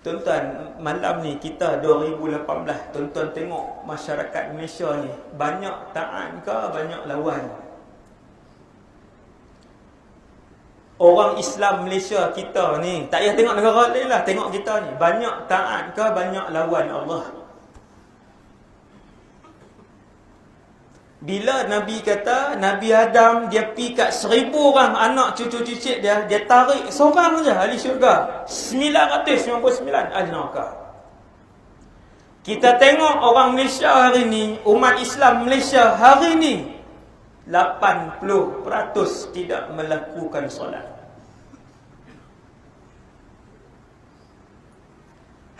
Tuan-tuan, malam ni kita 2018, tuan-tuan tengok masyarakat Malaysia ni banyak taat ke banyak lawan? Orang Islam Malaysia kita ni, tak payah tengok negara lain lah, tengok kita ni, banyak taat ke banyak lawan Allah? Bila Nabi kata, Nabi Adam dia pi kat 1000 orang anak cucu cicit dia tarik seorang je ahli syurga. 999 ahli neraka. Kita tengok orang Malaysia hari ni, umat Islam Malaysia hari ni, 80% tidak melakukan solat.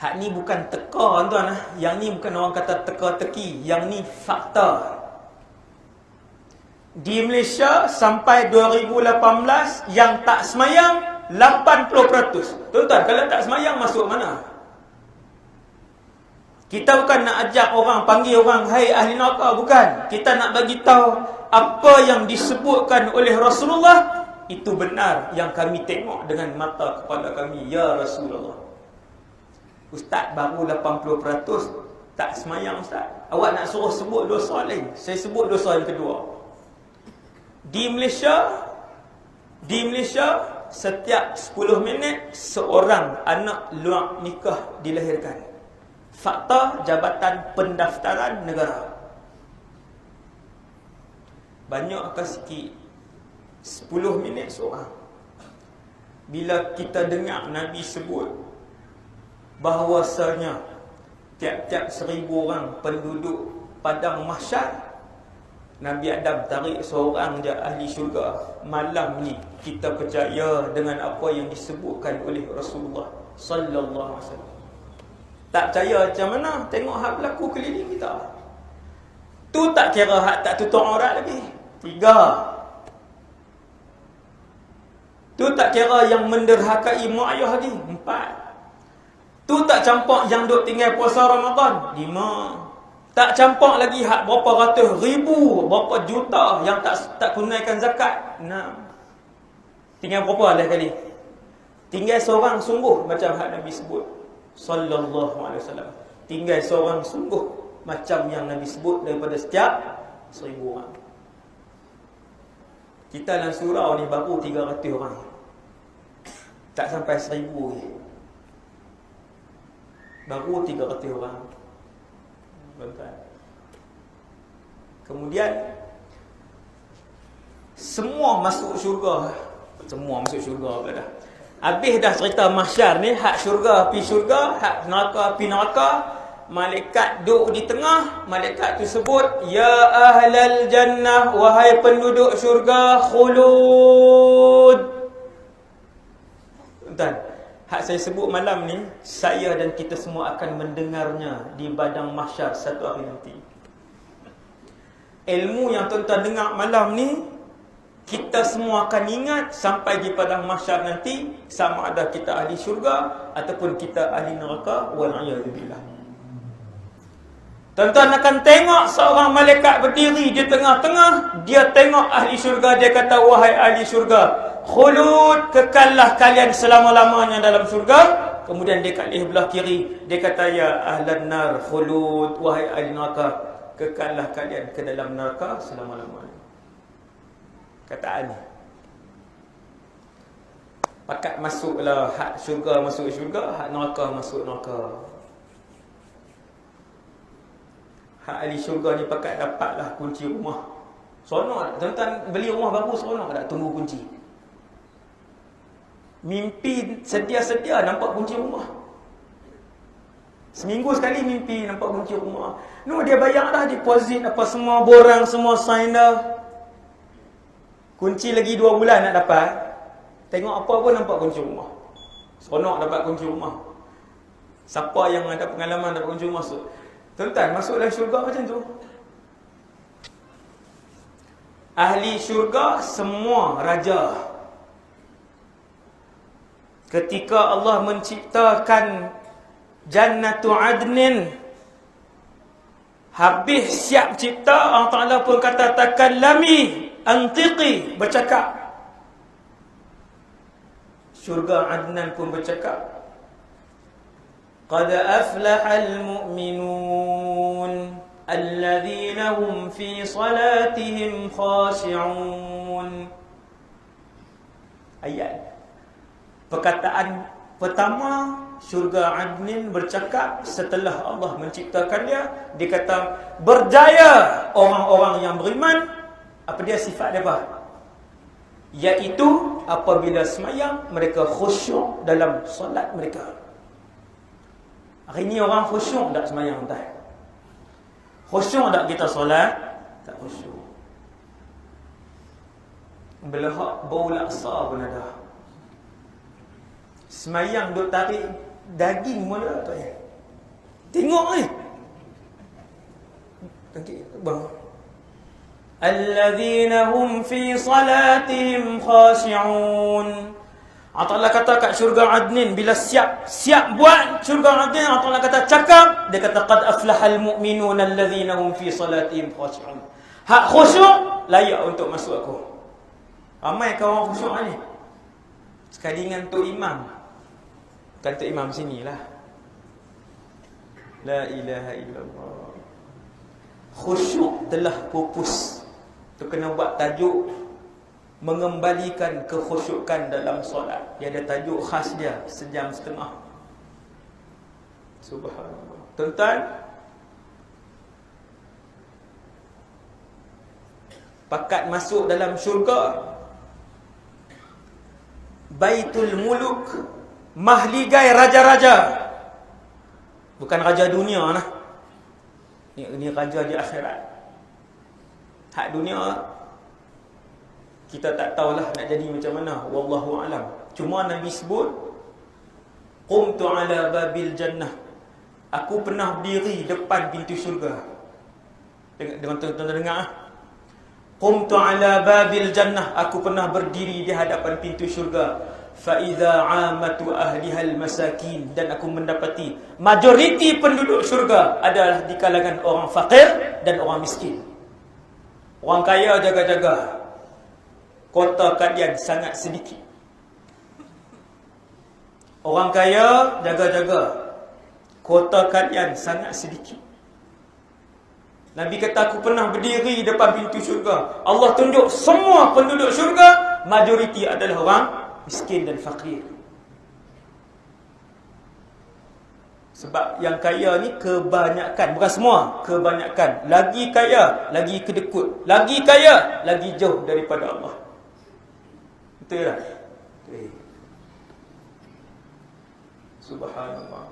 Hak ni bukan teka tuan-tuan. Yang ni bukan orang kata teka-teki. Yang ni fakta. Di Malaysia sampai 2018 yang tak semayang 80%. Tuan-tuan, kalau tak semayang masuk mana? Kita bukan nak ajak orang, panggil orang, hai ahli neraka, bukan. Kita nak bagi tahu apa yang disebutkan oleh Rasulullah itu benar yang kami tengok dengan mata kepala kami. Ya Rasulullah. Ustaz baru 80% tak semayang Ustaz. Awak nak suruh sebut dosa lain. Saya sebut dosa yang kedua. Di Malaysia setiap 10 minit seorang anak luar nikah dilahirkan. Fakta Jabatan Pendaftaran Negara. Banyak ke sikit? 10 minit seorang. Bila kita dengar Nabi sebut bahawasanya tiap-tiap 1000 orang penduduk padang mahsyar, Nabi Adam tarik seorang je ahli syurga. Malam ni kita percaya dengan apa yang disebutkan oleh Rasulullah sallallahu alaihi wasallam. Tak percaya macam mana? Tengok hak berlaku keliling kita. Tu tak kira hak tak tutup aurat lagi. 3. Tu tak kira yang menderhakai mak ayah lagi. 4. Tu tak campak yang duk tinggal puasa Ramadan. 5. Tak campak lagi hak berapa ratus ribu, berapa juta yang tak tunaikan zakat. 6. Tinggal berapa lah kali? Tinggal seorang sungguh macam hak Nabi sebut sallallahu alaihi wasallam. Tinggal seorang sungguh macam yang Nabi sebut daripada setiap 1000 orang. Kita dalam surau ni baru 300 orang. Tak sampai 1000 ni. Baru 300 orang. Kemudian semua masuk syurga. Semua masuk syurga pula dah. Habis dah cerita mahsyar ni, hak syurga pi syurga, hak neraka pi neraka. Malaikat duduk di tengah. Malaikat tu sebut, ya ahlal jannah, wahai penduduk syurga, khulud. Tuan, hak saya sebut malam ni, saya dan kita semua akan mendengarnya di padang mahsyar satu hari nanti. Ilmu yang tuan-tuan dengar malam ni, kita semua akan ingat sampai di padang mahsyar nanti, sama ada kita ahli syurga ataupun kita ahli neraka. Wal'iyadzubillah. Tuan-tuan akan tengok seorang malaikat berdiri di tengah-tengah. Dia tengok ahli syurga, dia kata, wahai ahli syurga, khulud, kekallah kalian selama-lamanya dalam syurga. Kemudian dia kat belah kiri, dia kata, ya ahlan nar khulud, wahai ahli neraka, kekallah kalian ke dalam neraka selama-lamanya. Kataan ni. Pakat masuklah hak syurga masuk syurga, hak neraka masuk neraka. Hak ahli syurga ni pakat dapatlah kunci rumah. Seronok tak? Tuan-tuan beli rumah baru seronok tak? Tunggu kunci. Mimpi sedia-sedia nampak kunci rumah. Seminggu sekali mimpi nampak kunci rumah. No, dia bayar dah deposit apa semua, borang semua sign dah. Kunci lagi 2 bulan nak dapat. Tengok apa pun nampak kunci rumah. Seronok dapat kunci rumah. Siapa yang ada pengalaman dapat kunci rumah masuk? Tuan-tuan, masuk dalam syurga macam tu. Ahli syurga semua raja. Ketika Allah menciptakan Jannatu Adnin, habis siap cipta, Allah Ta'ala pun kata takallami, antiqi, bercakap. Syurga Adnan pun bercakap. Qad aflahal mu'minun alladzina hum fi salatihim khashi'un. Ayat perkataan pertama, syurga Adnin bercakap setelah Allah menciptakan dia. Dia kata berjaya orang-orang yang beriman. Apa dia sifat dia apa? Iaitu apabila semayang mereka khusyuk dalam solat mereka. Hari ni orang khusyuk tak semayang tak? Khusyuk tak kita solat? Tak khusyuk. Belahak bau laksa pun ada. Semayang duk tarik daging mula tu ya. Tengok ni. Tengok bang. Alladzina hum fi salatihim khashi'un. Allah kata kat syurga Adnin bila siap buat syurga Adnin, Allah kata cakap, dia kata qad aflahal mu'minun alladzina hum fi salatihim khashi'un. Hak khusyuk layak untuk masuk aku. Ramai kawan khusyuk ni. Sekali dengan Tok Imam. Bukan Tok Imam sinilah. La ilaha illallah. Khusyuk telah pupus. Tu kena buat tajuk mengembalikan kekhusyukan dalam solat. Dia ada tajuk khas dia, 1.5 jam. Subhanallah. Tuan-tuan, pakat masuk dalam syurga, Baitul Muluk, mahligai raja-raja. Bukan raja dunia lah. Ini raja di akhirat. Hak dunia kita tak tahulah nak jadi macam mana, wallahu alam. Cuma Nabi sebut qumtu ala babil jannah. Aku pernah berdiri depan pintu syurga. Dengan tuan-tuan dengar. Qumtu ala babil jannah. Aku pernah berdiri di hadapan pintu syurga. Fa idza amatu ahlihal masakin. Dan aku mendapati majoriti penduduk syurga adalah di kalangan orang fakir dan orang miskin. Orang kaya jaga-jaga, kota kalian sangat sedikit. Orang kaya jaga-jaga, kota kalian sangat sedikit. Nabi kata aku pernah berdiri depan pintu syurga. Allah tunjuk semua penduduk syurga majoriti adalah orang miskin dan fakir. Sebab yang kaya ni kebanyakan, bukan semua, kebanyakan. Lagi kaya, lagi kedekut. Lagi kaya, lagi jauh daripada Allah. Betul tak? Subhanallah.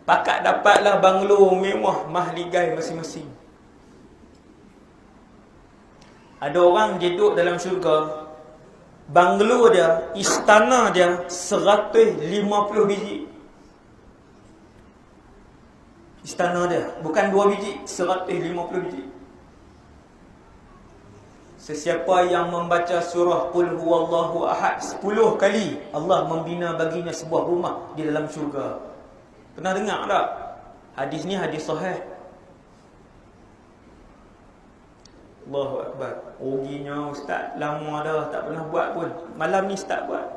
Pakat dapatlah banglo mewah mahligai masing-masing. Ada orang duduk dalam syurga, banglo dia, istana dia 150 biji. Istana dia bukan 2 biji, 150 biji. Sesiapa yang membaca surah Qul huwallahu ahad 10 kali, Allah membina baginya sebuah rumah di dalam syurga. Pernah dengar tak? Hadis ni hadis sahih. Allahu akbar. Ruginya ustaz, lama dah tak pernah buat pun. Malam ni ustaz buat.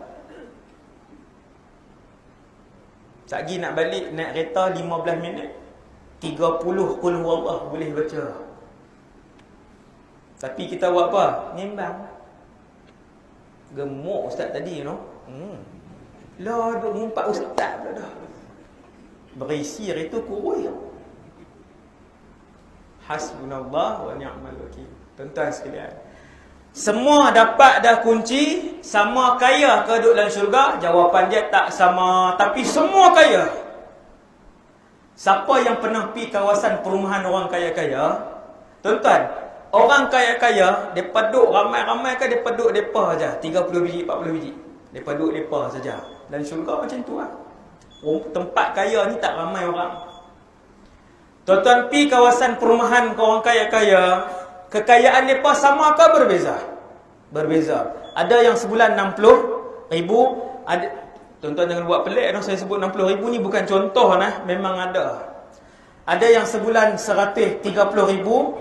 Sagi nak balik naik kereta 15 minit. 30 Qul huwallah boleh baca. Tapi kita buat apa? Nimbang. Gemuk ustaz tadi, no? Lah duk ngumpat ustaz pula dah. Berisi itu kurui. Hasbunallah wa ni'mal wakil. Tuan-tuan sekalian, semua dapat dah kunci. Sama kaya ke duduk dalam syurga? Jawapan dia tak sama. Tapi semua kaya. Siapa yang pernah pergi kawasan perumahan orang kaya-kaya? Tuan-tuan, orang kaya-kaya, mereka duduk ramai-ramai ke mereka duduk mereka saja? 30 biji, 40 biji. Mereka duduk mereka saja. Dan syurga macam tu lah. Tempat kaya ni tak ramai orang. Tuan-tuan pergi kawasan perumahan orang kaya-kaya, kekayaan mereka sama ke berbeza? Berbeza. Ada yang sebulan 60,000, ada. Tuan-tuan jangan buat pelik, saya sebut 60,000 ni bukan contoh nah, memang ada. Ada yang sebulan 130,000,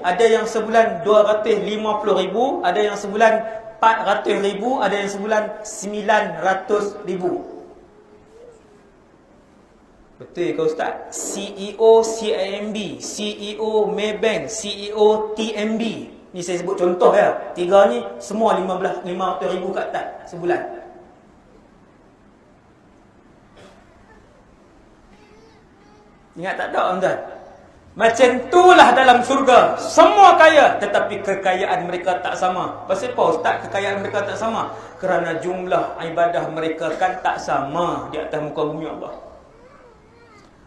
ada yang sebulan 250,000, ada yang sebulan 400,000, ada yang sebulan 900,000. Betul ke Ustaz? CEO CIMB, CEO Maybank, CEO TMB. Ni saya sebut contoh ya. Tiga ni semua 500,000 ke atas sebulan. Ingat tak ada tuan? Macam itulah dalam syurga. Semua kaya, tetapi kekayaan mereka tak sama. Pasal apa Ustaz kekayaan mereka tak sama? Kerana jumlah ibadah mereka kan tak sama di atas muka bumi Allah.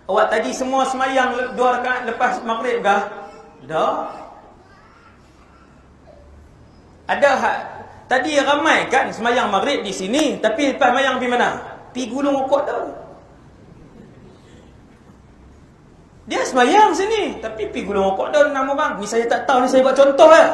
Awak tadi semua semayang 2 rakaat lepas maghrib dah? Dah. Ada tadi ramai kan semayang maghrib di sini, tapi lepas semayang pergi mana? Pergi gulung rokok dah. Dia semayang sini, tapi pergi gulung rokok dah 6 orang. Ni saya tak tahu, ni saya buat contoh ya.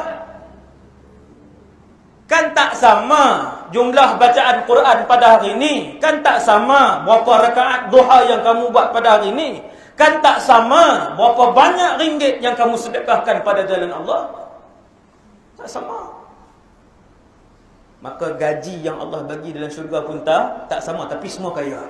Kan tak sama jumlah bacaan Quran pada hari ini. Kan tak sama berapa rakaat duha yang kamu buat pada hari ini. Kan tak sama berapa banyak ringgit yang kamu sedekahkan pada jalan Allah. Tak sama. Maka gaji yang Allah bagi dalam syurga pun tak sama, tapi semua kaya.